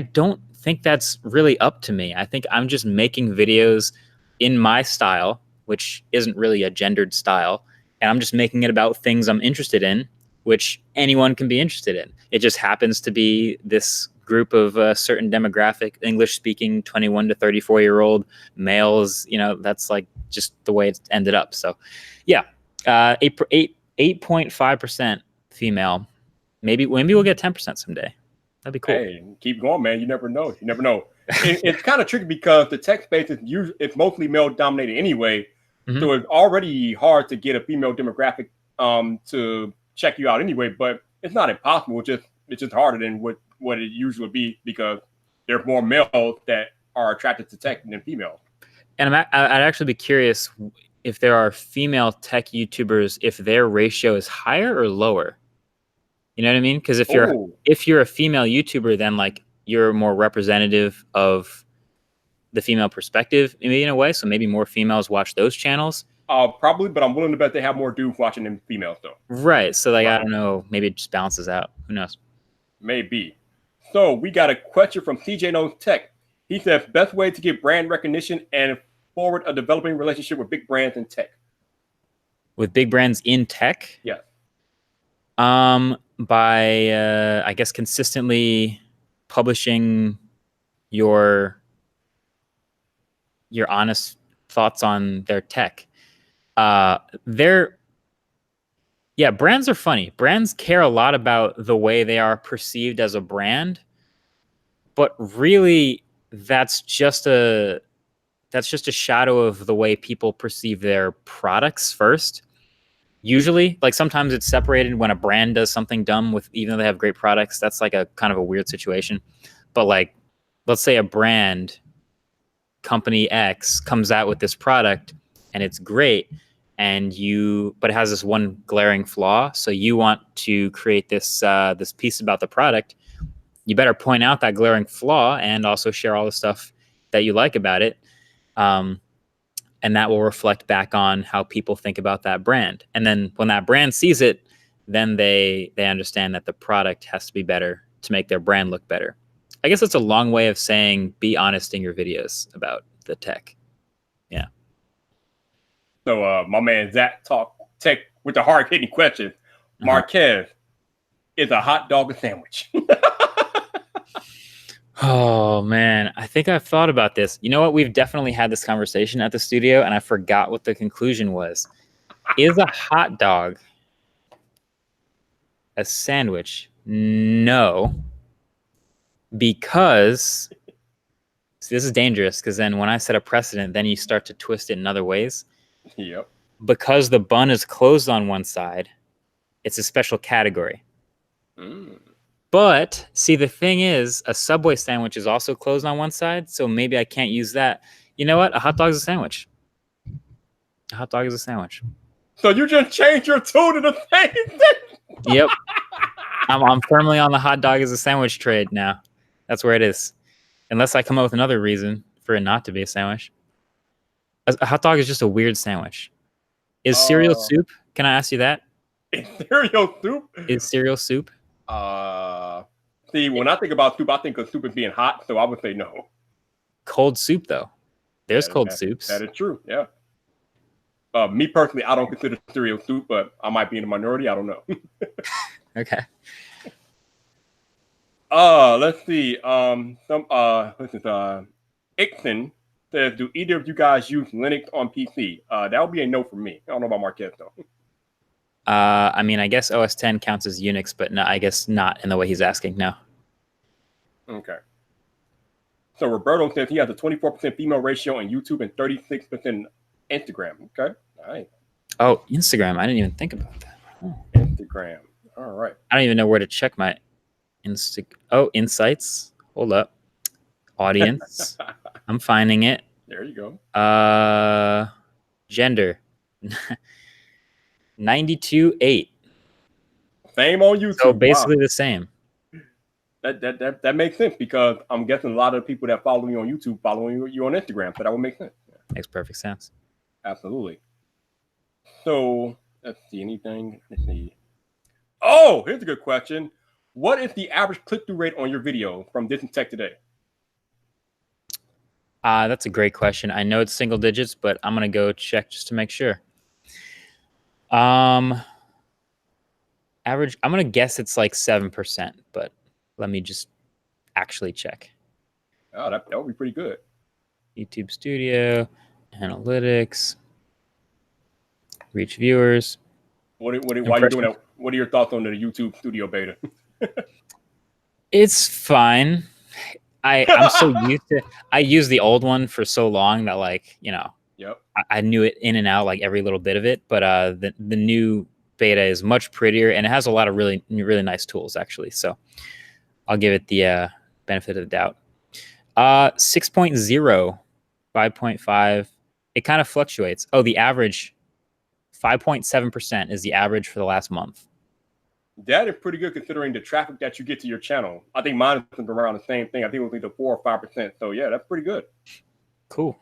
don't think that's really up to me. I think I'm just making videos in my style, which isn't really a gendered style, and I'm just making it about things I'm interested in, which anyone can be interested in. It just happens to be this group of a certain demographic, English-speaking 21 to 34-year-old males. That's like just the way it's ended up. So, yeah, 8.5% female. Maybe we'll get 10% someday. That'd be cool. Hey, keep going, man. You never know. It's kind of tricky because the tech space it's mostly male dominated anyway. Mm-hmm. So it's already hard to get a female demographic to check you out anyway. But it's not impossible. It's just harder than what it usually would be because there's more males that are attracted to tech than females. And I'd actually be curious if there are female tech YouTubers, if their ratio is higher or lower. You know what I mean? Because if you're a female YouTuber, then like you're more representative of the female perspective in a way. So maybe more females watch those channels. Probably, but I'm willing to bet they have more dudes watching than females though. Right. So like, I don't know, maybe it just balances out. Who knows? Maybe. So we got a question from CJ Knows Tech. He says, best way to get brand recognition and forward a developing relationship with big brands in tech. With big brands in tech? Yeah. By I guess consistently publishing your honest thoughts on their tech. Brands are funny. Brands care a lot about the way they are perceived as a brand, but really that's just a shadow of the way people perceive their products first. Usually, like sometimes it's separated when a brand does something dumb with, even though they have great products, that's like a kind of a weird situation. But like, let's say a brand, company X, comes out with this product and it's great, but it has this one glaring flaw. So you want to create this piece about the product. You better point out that glaring flaw and also share all the stuff that you like about it. And that will reflect back on how people think about that brand. And then when that brand sees it, then they understand that the product has to be better to make their brand look better. I guess it's a long way of saying be honest in your videos about the tech. Yeah. So my man Zach talk tech with the hard-hitting questions. Marques, is a hot dog a sandwich? Oh, man. I think I've thought about this. You know what? We've definitely had this conversation at the studio, and I forgot what the conclusion was. Is a hot dog a sandwich? No. Because See, this is dangerous because then when I set a precedent, then you start to twist it in other ways. Yep. Because the bun is closed on one side, it's a special category. Mm. But see, the thing is, a Subway sandwich is also closed on one side, so maybe I can't use that. You know what? A hot dog is a sandwich. A hot dog is a sandwich. So you just changed your tune to the same thing? Yep. I'm firmly on the hot dog as a sandwich trade now. That's where it is. Unless I come up with another reason for it not to be a sandwich. A hot dog is just a weird sandwich. Is cereal soup? Can I ask you that? Is cereal soup? Is cereal soup? See, when I think about soup, I think of soup as being hot, so I would say no. Cold soup, though. There's cold soups. That is true, yeah. Me personally, I don't consider cereal soup, but I might be in the minority. I don't know. Okay. Let's see. Ixon says, do either of you guys use Linux on PC? That would be a no for me. I don't know about Marques though. I mean, I guess OS 10 counts as Unix, but no, I guess not in the way he's asking. No. Okay. So Roberto says he has a 24% female ratio on YouTube and 36% Instagram. Okay. All right. Oh, Instagram. I didn't even think about that. Oh. Instagram. All right. I don't even know where to check my insights. Hold up. Audience. I'm finding it. There you go. Gender. 92.8. Same on YouTube. So basically the same. That makes sense because I'm guessing a lot of the people that follow you on YouTube following you on Instagram, so that would make sense. Yeah. Makes perfect sense. Absolutely. So let's see anything. Let's see. Oh, here's a good question. What is the average click-through rate on your video from This and Tech Today? That's a great question. I know it's single digits, but I'm gonna go check just to make sure. Average. I'm gonna guess it's like 7%, but let me just actually check. Oh, that would be pretty good. YouTube Studio, analytics, reach viewers. While you're doing that, what are your thoughts on the YouTube Studio beta? It's fine. I'm so used to. I used the old one for so long that, like, you know, yep. I knew it in and out, like every little bit of it. But the new beta is much prettier, and it has a lot of really nice tools actually. So I'll give it the benefit of the doubt. 6.0, 5.5. It kind of fluctuates. Oh, the average 5.7% is the average for the last month. That is pretty good considering the traffic that you get to your channel. I think mine is around the same thing. I think it was either 4 or 5%. So yeah, that's pretty good. Cool.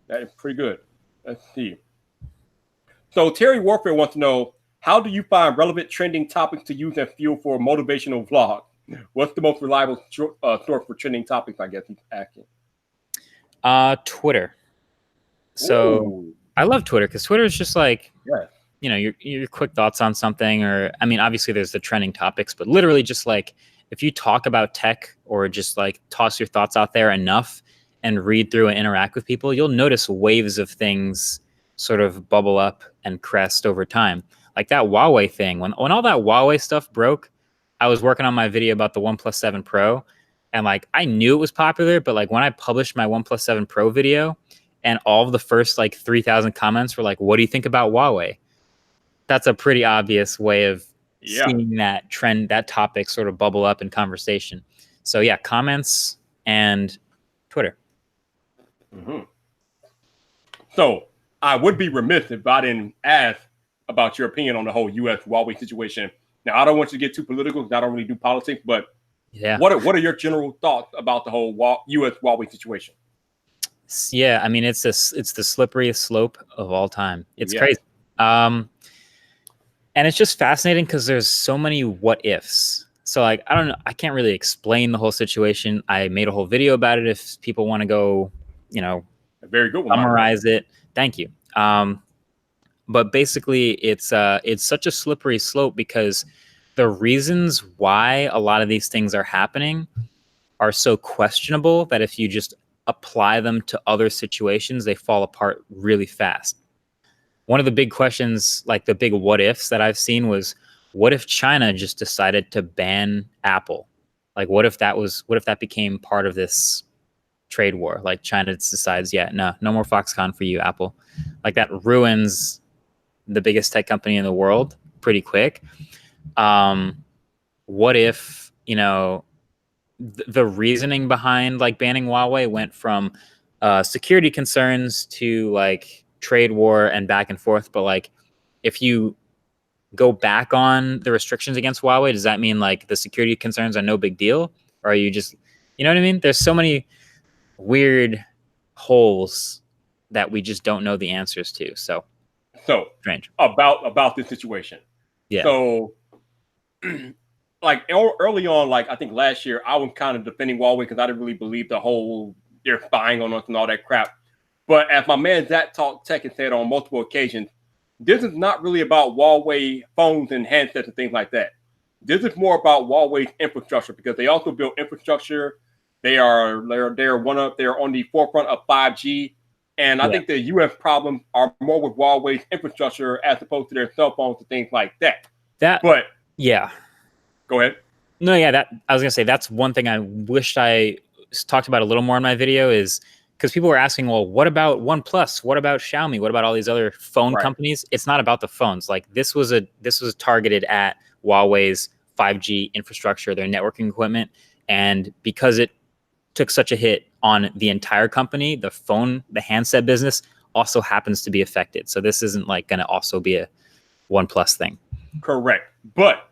That is pretty good. Let's see. So Terry Warfare wants to know, how do you find relevant trending topics to use as fuel for a motivational vlog? What's the most reliable source for trending topics, I guess he's asking? Twitter. So Ooh. I love Twitter because Twitter is just like, yes. You know, your quick thoughts on something, or I mean, obviously there's the trending topics, but literally just like if you talk about tech or just like toss your thoughts out there enough and read through and interact with people, you'll notice waves of things sort of bubble up and crest over time. Like that Huawei thing. When all that Huawei stuff broke, I was working on my video about the OnePlus 7 Pro, and like I knew it was popular, but like when I published my OnePlus 7 Pro video and all of the first like 3,000 comments were like, what do you think about Huawei? That's a pretty obvious way of seeing that trend, that topic sort of bubble up in conversation. So yeah, comments and Twitter. Mm-hmm. So I would be remiss if I didn't ask about your opinion on the whole U.S. Huawei situation. Now, I don't want you to get too political because I don't really do politics, but yeah, what are your general thoughts about the whole U.S. Huawei situation? Yeah, I mean, it's the slipperyest slope of all time. It's crazy. And it's just fascinating because there's so many what ifs. So like, I don't know, I can't really explain the whole situation. I made a whole video about it. If people want to go, you know, a very good one, summarize it. Thank you. But basically it's such a slippery slope because the reasons why a lot of these things are happening are so questionable that if you just apply them to other situations, they fall apart really fast. One of the big questions, like the big what ifs that I've seen was, what if China just decided to ban Apple? Like, what if that became part of this trade war. Like China decides, yeah, no more Foxconn for you, Apple. Like that ruins the biggest tech company in the world pretty quick. What if, the reasoning behind like banning Huawei went from security concerns to like trade war and back and forth. But like, if you go back on the restrictions against Huawei, does that mean like the security concerns are no big deal? Or are you just, you know what I mean? There's so many weird holes that we just don't know the answers to. So strange about this situation. Yeah. So like early on, like I think last year, I was kind of defending Huawei because I didn't really believe the whole they're spying on us and all that crap. But as my man Zach Talk Tech has said on multiple occasions, this is not really about Huawei phones and handsets and things like that. This is more about Huawei's infrastructure because they also build infrastructure. They're on the forefront of 5G. And I think the US problems are more with Huawei's infrastructure as opposed to their cell phones and things like that. Go ahead. No, yeah, I was gonna say that's one thing I wished I talked about a little more in my video is because people were asking, well, what about OnePlus? What about Xiaomi? What about all these other phone companies? It's not about the phones. Like this was targeted at Huawei's 5G infrastructure, their networking equipment, and because it took such a hit on the entire company, the handset business also happens to be affected. So this isn't like going to also be a OnePlus thing. Correct. But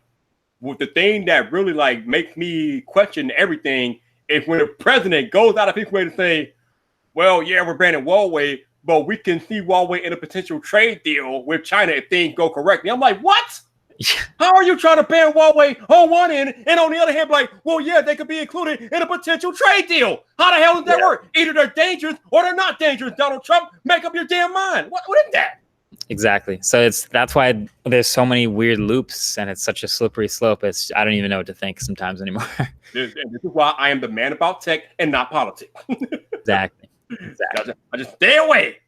the thing that really like makes me question everything is when the president goes out of his way to say, well, yeah, we're banning Huawei, but we can see Huawei in a potential trade deal with China if things go correctly. I'm like, what? How are you trying to ban Huawei on one end and on the other hand, like, well, yeah, they could be included in a potential trade deal? How the hell does that work? Either they're dangerous or they're not dangerous. Donald Trump, make up your damn mind. What is that? Exactly. So that's why there's so many weird loops and it's such a slippery slope. I don't even know what to think sometimes anymore. This is why I am the man about tech and not politics. Exactly. I just stay away.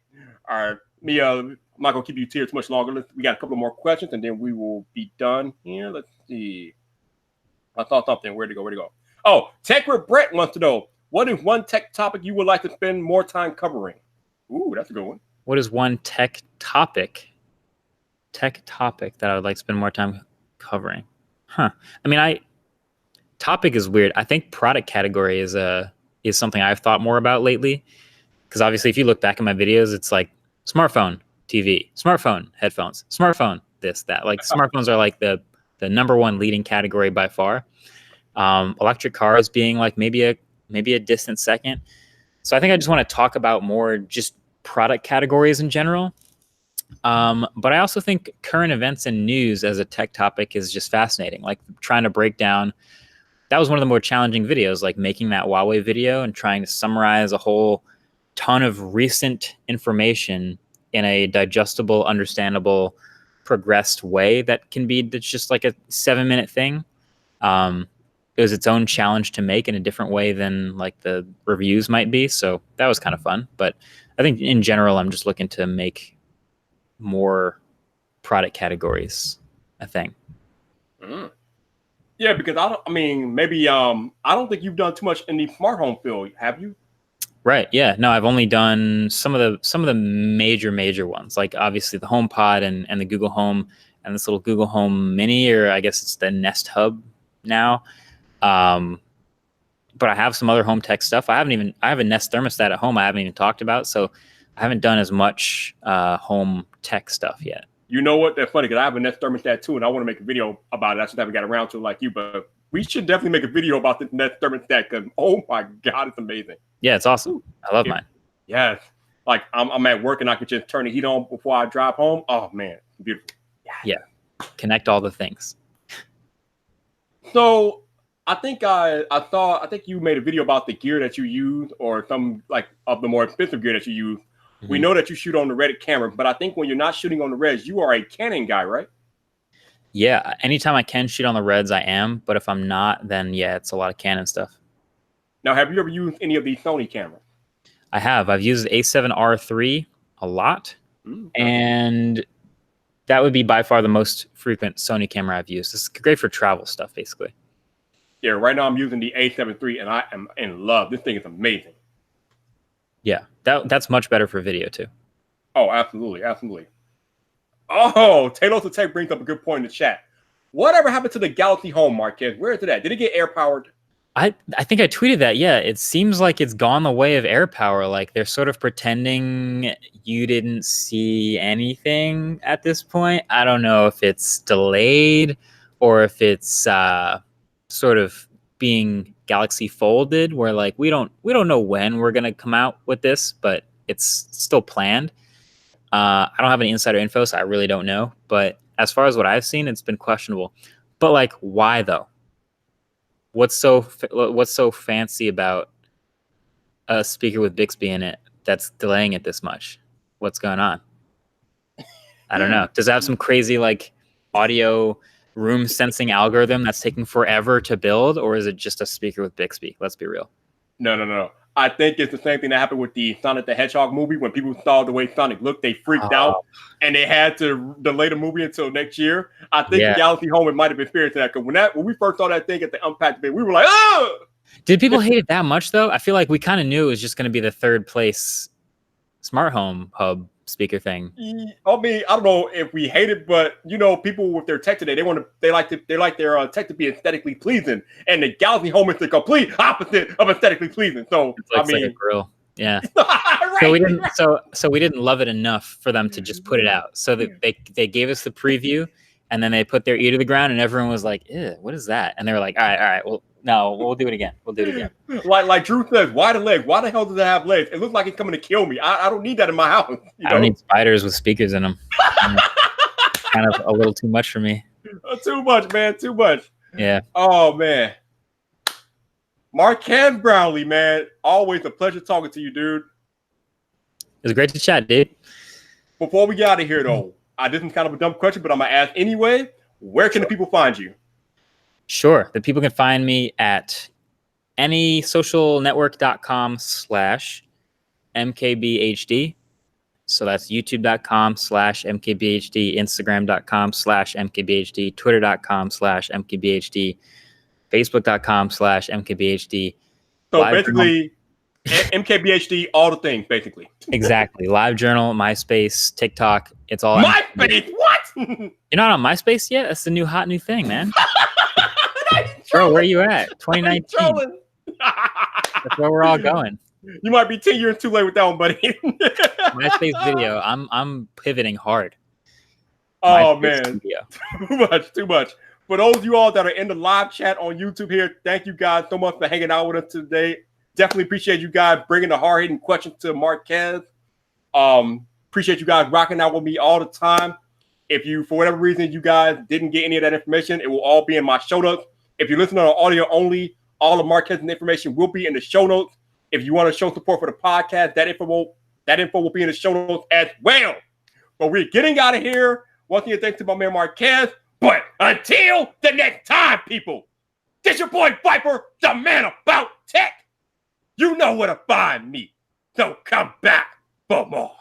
All right, I'm not gonna keep you here too much longer. We got a couple of more questions and then we will be done here. Let's see. I saw something. Where'd it go? Oh, Tech with Brett wants to know, what is one tech topic you would like to spend more time covering? Ooh, that's a good one. What is one tech topic that I would like to spend more time covering? I mean, topic is weird. I think product category is something I've thought more about lately. Because obviously, if you look back at my videos, it's like smartphone, TV, smartphone, headphones, smartphone, this, that. Like smartphones are like the number one leading category by far. Electric cars being like maybe a distant second. So I think I just want to talk about more just product categories in general. But I also think current events and news as a tech topic is just fascinating. Like trying to break down. That was one of the more challenging videos, like making that Huawei video and trying to summarize a whole ton of recent information in a digestible, understandable, progressed way that's just like a 7-minute thing. It was its own challenge to make in a different way than like the reviews might be. So that was kind of fun. But I think in general, I'm just looking to make more product categories a thing. Mm. Yeah, because I don't think you've done too much in the smart home field, have you? Right. Yeah. No, I've only done some of the major ones, like obviously the HomePod and the Google Home and this little Google Home Mini, or I guess it's the Nest Hub now. But I have some other home tech stuff. I have a Nest thermostat at home I haven't even talked about, so I haven't done as much home tech stuff yet. You know what? That's funny because I have a Nest thermostat too, and I want to make a video about it. I just haven't got around to it like you, but we should definitely make a video about this Nest thermostat because oh my god, it's amazing. Yeah, it's awesome. I love mine. Yes, like I'm at work and I could just turn the heat on before I drive home. Oh man, beautiful. Yeah, connect all the things. So I think you made a video about the gear that you use, or some like of the more expensive gear that you use. Mm-hmm. We know that you shoot on the Red camera, but I think when you're not shooting on the Reds, you are a Canon guy, right? Yeah, anytime I can shoot on the Reds, I am. But if I'm not, then yeah, it's a lot of Canon stuff. Now, have you ever used any of these Sony cameras? I have. I've used A7R III a lot, and that would be by far the most frequent Sony camera I've used. It's great for travel stuff, basically. Yeah, right now I'm using the A7 III, and I am in love. This thing is amazing. Yeah, that's much better for video too. Oh, absolutely, absolutely. Oh, Taylor to Tech brings up a good point in the chat. Whatever happened to the Galaxy Home, Marques? Where is it at? Did it get air powered? I think I tweeted that. Yeah, it seems like it's gone the way of air power. Like they're sort of pretending you didn't see anything at this point. I don't know if it's delayed or if it's sort of being Galaxy folded, where like we don't know when we're gonna come out with this, but it's still planned. I don't have any insider info, so I really don't know. But as far as what I've seen, it's been questionable. But like, why though? What's so fancy about a speaker with Bixby in it that's delaying it this much? What's going on? I don't know. Does it have some crazy like audio room sensing algorithm that's taking forever to build, or is it just a speaker with Bixby? Let's be real. No. I think it's the same thing that happened with the Sonic the Hedgehog movie. When people saw the way Sonic looked, they freaked out, and they had to delay the movie until next year. I think the Galaxy Home, it might have been fair to that, because when we first saw that thing at the Unpacked debate, we were like, oh! Did people hate it that much, though? I feel like we kind of knew it was just going to be the third place smart home hub speaker thing. I mean, I don't know if we hate it, but you know, people with their tech today, they like their tech to be aesthetically pleasing, and the Galaxy Home is the complete opposite of aesthetically pleasing. So I mean, like a grill, yeah. Right, so we didn't, so we didn't love it enough for them to just put it out. So that they gave us the preview, and then they put their ear to the ground, and everyone was like, "Ew, what is that?" And they were like, "All right, well, no, we'll do it again. We'll do it again." Like Drew says, why the leg? Why the hell does it have legs? It looks like it's coming to kill me. I don't need that in my house. I don't need spiders with speakers in them. Kind of a little too much for me. Too much, man. Too much. Yeah. Oh, man. Marques Brownlee, man. Always a pleasure talking to you, dude. It was great to chat, dude. Before we get out of here, though, this is kind of a dumb question, but I'm going to ask anyway. Where can the people find you? Sure. The people can find me at anysocialnetwork.com/MKBHD. So that's youtube.com/MKBHD, Instagram.com/MKBHD, Twitter.com/MKBHD, Facebook.com/MKBHD. So basically, MKBHD, all the things, basically. Exactly. Live Journal, MySpace, TikTok. It's all MySpace? What? You're not on MySpace yet? That's the hot new thing, man. Bro, where are you at? 2019. That's where we're all going. You might be 10 years too late with that one, buddy. MySpace video. I'm pivoting hard. Oh, MySpace man. Video. Too much. For those of you all that are in the live chat on YouTube here, thank you guys so much for hanging out with us today. Definitely appreciate you guys bringing the hard-hitting questions to Marques. Appreciate you guys rocking out with me all the time. If you, for whatever reason, you guys didn't get any of that information, it will all be in my show notes. If you listen on audio only, all of Marques' information will be in the show notes. If you want to show support for the podcast, that info will be in the show notes as well. But we're getting out of here. Once again, thanks to my man Marques. But until the next time, people, this your boy Viper, the man about tech. You know where to find me. So come back for more.